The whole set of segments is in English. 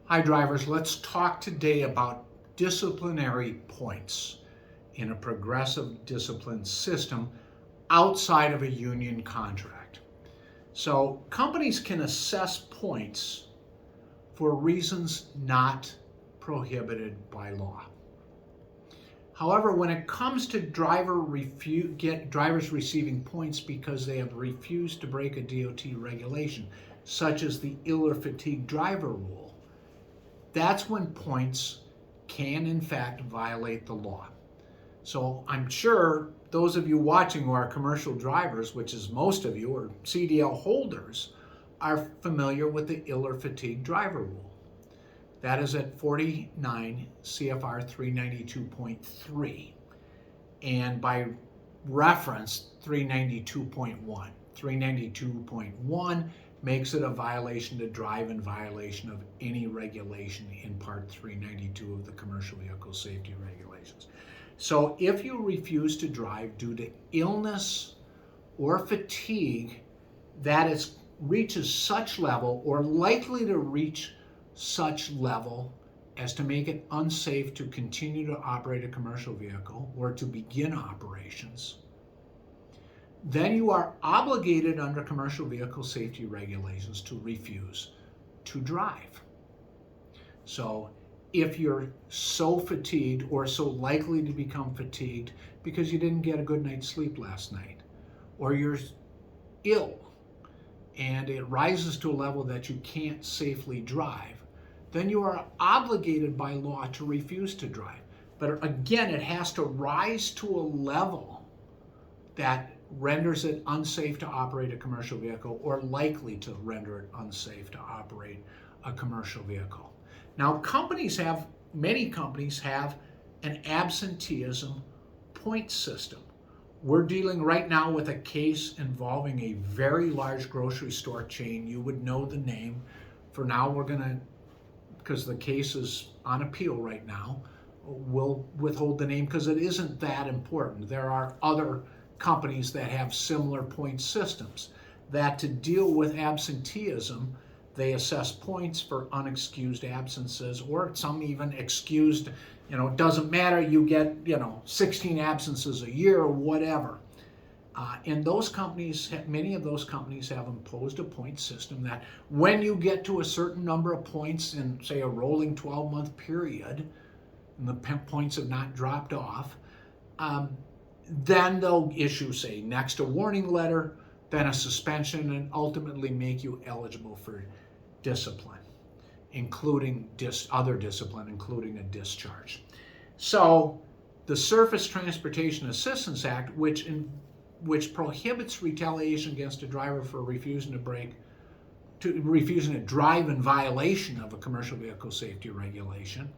Hi drivers, let's talk today about disciplinary points in a progressive discipline system outside of a union contract. So companies can assess points for reasons not prohibited by law. However, when it comes to drivers receiving points because they have refused to break a DOT regulation, such as the ill or fatigued driver rule, that's when points can in fact violate the law. So I'm sure those of you watching who are commercial drivers, which is most of you, or CDL holders, are familiar with the ill or fatigued driver rule. That is at 49 CFR 392.3, and by reference 392.1. 392.1 makes it a violation to drive in violation of any regulation in Part 392 of the Commercial Vehicle Safety Regulations. So if you refuse to drive due to illness or fatigue that reaches such level or likely to reach such level as to make it unsafe to continue to operate a commercial vehicle or to begin operations, then you are obligated under commercial vehicle safety regulations to refuse to drive. So if you're so fatigued or so likely to become fatigued because you didn't get a good night's sleep last night, or you're ill and it rises to a level that you can't safely drive, then you are obligated by law to refuse to drive. But again, it has to rise to a level that renders it unsafe to operate a commercial vehicle or likely to render it unsafe to operate a commercial vehicle. Now, many companies have an absenteeism point system. We're dealing right now with a case involving a very large grocery store chain. You would know the name. For now, because the case is on appeal right now, we'll withhold the name because it isn't that important. There are other companies that have similar point systems that, to deal with absenteeism, they assess points for unexcused absences, or some even excused, it doesn't matter, you get 16 absences a year or whatever. And those companies, many of those companies have imposed a point system that when you get to a certain number of points in, say, a rolling 12-month period, and the points have not dropped off, then they'll issue, say, next a warning letter, then a suspension, and ultimately make you eligible for discipline, including other discipline, including a discharge. So the Surface Transportation Assistance Act, which prohibits retaliation against a driver for refusing to drive in violation of a commercial vehicle safety regulation,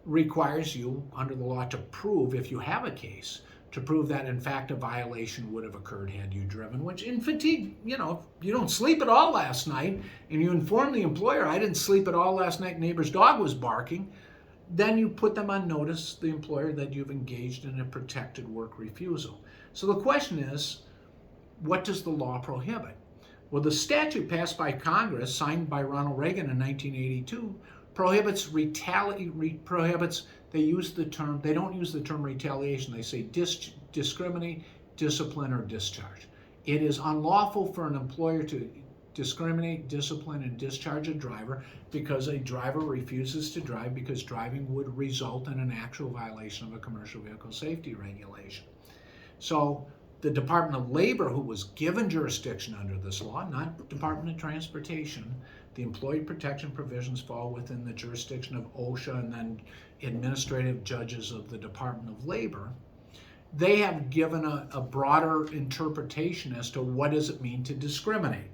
requires you under the law to prove, if you have a case, to prove that in fact a violation would have occurred had you driven, which in fatigue, if you don't sleep at all last night and you inform the employer, I didn't sleep at all last night, neighbor's dog was barking, then you put them on notice, the employer, that you've engaged in a protected work refusal. So the question is, what does the law prohibit? Well, the statute passed by Congress, signed by Ronald Reagan in 1982, prohibits, they don't use the term retaliation, they say discriminate, discipline, or discharge. It is unlawful for an employer to discriminate, discipline, and discharge a driver because a driver refuses to drive because driving would result in an actual violation of a commercial vehicle safety regulation. So the Department of Labor, who was given jurisdiction under this law, not Department of Transportation, the employee protection provisions fall within the jurisdiction of OSHA and then administrative judges of the Department of Labor. They have given a broader interpretation as to what does it mean to discriminate.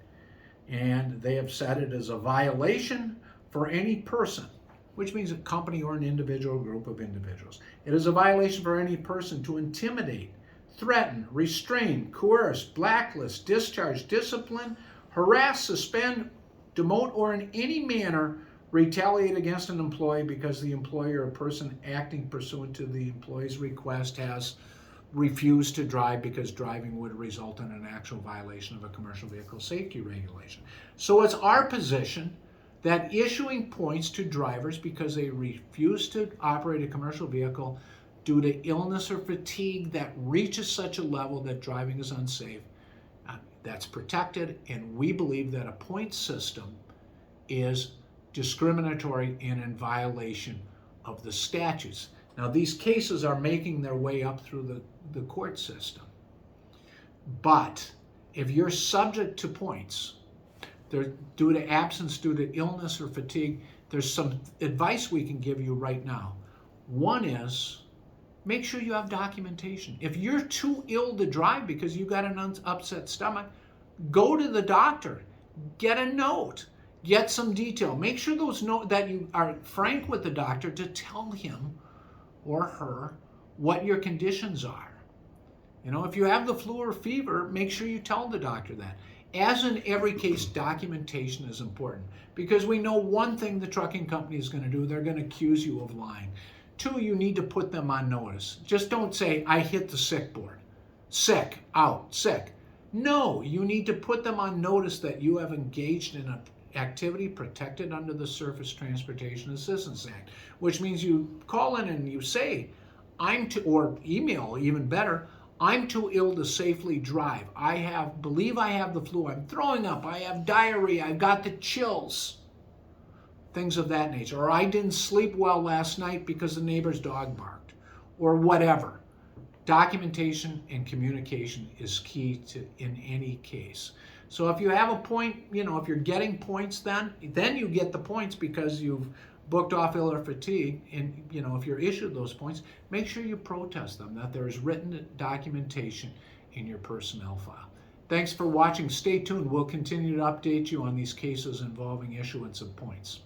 And they have said it is a violation for any person, which means a company or an individual group of individuals. It is a violation for any person to intimidate, threaten, restrain, coerce, blacklist, discharge, discipline, harass, suspend, demote, or in any manner retaliate against an employee because the employer or person acting pursuant to the employee's request has refused to drive because driving would result in an actual violation of a commercial vehicle safety regulation. So it's our position that issuing points to drivers because they refuse to operate a commercial vehicle due to illness or fatigue that reaches such a level that driving is unsafe, that's protected, and we believe that a point system is discriminatory and in violation of the statutes. Now, these cases are making their way up through the court system. But if you're subject to points, due to absence, due to illness or fatigue, there's some advice we can give you right now. One is, make sure you have documentation. If you're too ill to drive because you got an upset stomach, go to the doctor, get a note, get some detail. Make sure that you are frank with the doctor to tell him or her what your conditions are. If you have the flu or fever, make sure you tell the doctor that. As in every case, documentation is important because we know one thing the trucking company is going to do, they're going to accuse you of lying. Two, you need to put them on notice. Just don't say, I hit the sick board. Sick, out, sick. No, you need to put them on notice that you have engaged in an activity protected under the Surface Transportation Assistance Act, which means you call in and you say, or email, even better, I'm too ill to safely drive. Believe I have the flu. I'm throwing up. I have diarrhea. I've got the chills. Things of that nature. Or I didn't sleep well last night because the neighbor's dog barked. Or whatever. Documentation and communication is key in any case. So if you have a point, if you're getting points, then you get the points because you've booked off ill or fatigue, and if you're issued those points, make sure you protest them, that there is written documentation in your personnel file. Thanks for watching. Stay tuned. We'll continue to update you on these cases involving issuance of points.